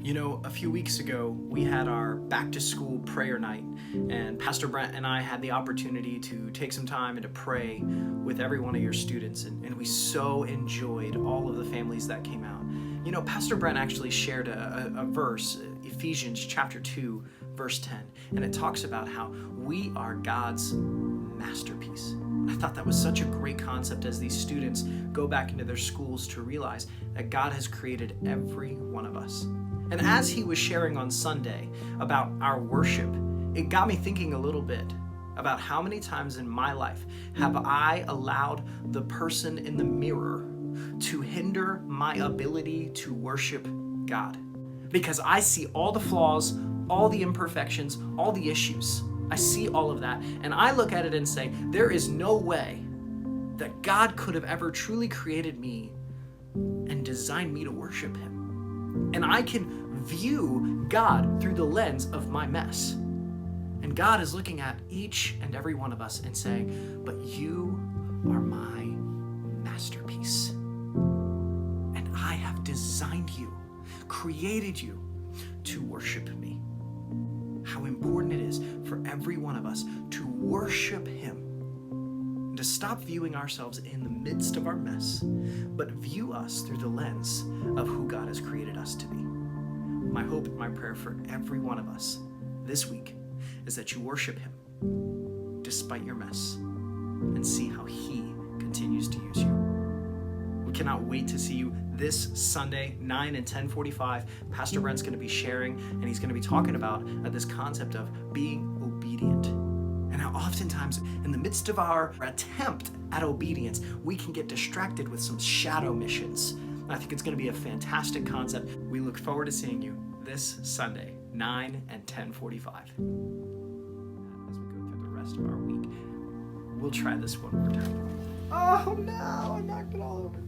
You know, a few weeks ago, we had our back to school prayer night, and Pastor Brent and I had the opportunity to take some time and to pray with every one of your students, and we so enjoyed all of the families that came out. You know, Pastor Brent actually shared a verse, Ephesians chapter 2, verse 10, and it talks about how we are God's masterpiece. I thought that was such a great concept as these students go back into their schools to realize that God has created every one of us. And as he was sharing on Sunday about our worship, it got me thinking a little bit about how many times in my life have I allowed the person in the mirror to hinder my ability to worship God. Because I see all the flaws, all the imperfections, all the issues. I see all of that, and I look at it and say, there is no way that God could have ever truly created me and designed me to worship him. And I can view God through the lens of my mess. And God is looking at each and every one of us and saying, but you are my masterpiece. And I have designed you, created you to worship me. How important it is for every one of us to worship him and to stop viewing ourselves in the midst of our mess, but view us through the lens of who God has created us to be. My hope and my prayer for every one of us this week is that you worship him despite your mess and see how he continues to use you. We cannot wait to see you this Sunday, 9 and 10:45. Pastor Brent's going to be sharing, and he's going to be talking about this concept of being obedient. And how oftentimes, in the midst of our attempt at obedience, we can get distracted with some shadow missions. I think it's going to be a fantastic concept. We look forward to seeing you this Sunday, 9 and 10:45. As we go through the rest of our week, we'll try this one more time. Oh no, I knocked it all over.